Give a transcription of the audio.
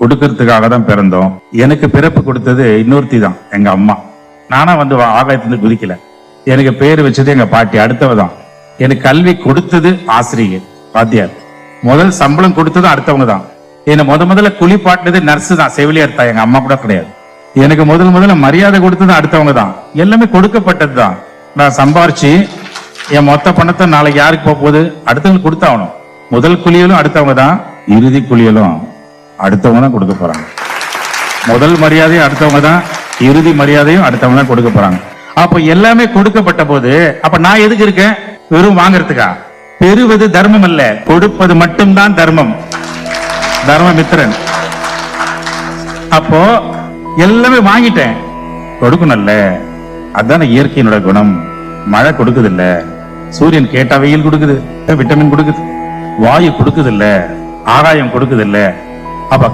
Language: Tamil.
கொடுக்கறதுக்காக தான் பிறந்தோம். எனக்கு பிறப்பு கொடுத்தது இன்னொருத்தி தான், எங்க அம்மா. நானா வந்து ஆகாயத்திலிருந்து குதிக்கல. எனக்கு பேர் வச்சது எங்க பாட்டி, அடுத்தவ தான். எனக்கு கல்வி கொடுத்தது ஆசிரியர், வாத்தியார். முதல் சம்பளம் கொடுத்தது அடுத்தவங்க தான். என்ன முதல்ல குளிப்பாட்டினது நர்ஸ் தான், செவிலியர் தான், எங்க அம்மா கூட கிடையாது. எனக்கு முதல்ல மரியாதை கொடுத்தது அடுத்தவங்க தான். எல்லாமே கொடுக்கப்பட்டது தான். நான் சம்பாரிச்சு என் மொத்த பணத்தை நாளைக்கு யாருக்கு போக போகுது, அடுத்தவங்களுக்கு கொடுத்தாகணும். முதல் குளியலும் அடுத்தவங்க தான், இறுதி குளியலும் அடுத்தவங்க தான் கொடுக்க போறாங்க. முதல் மரியாதையும் அடுத்தவங்க தான், இறுதி மரியாதையும் அடுத்தவங்க தான் கொடுக்க போறாங்க. அப்ப எல்லாமே கொடுக்கப்பட்ட போது அப்ப நான் எதுக்கு இருக்கேன்? வெறும் வாங்கறதுக்கா? பெறுவது தர்மம் அல்ல, கொடுப்பது மட்டும்தான் தர்மம். தர்மமித்திரன். அப்போ எல்லாமே வாங்கிட்டேன், கொடுக்கணும்ல. அதான இயற்கையினோட குணம். மழை கொடுக்குது இல்ல, சூரியன் கேட்டா வெயில் கொடுக்குது, விட்டமின் கொடுக்குது, வாயு கொடுக்குது இல்ல, ஆகாயம் கொடுக்குது இல்ல. அப்ப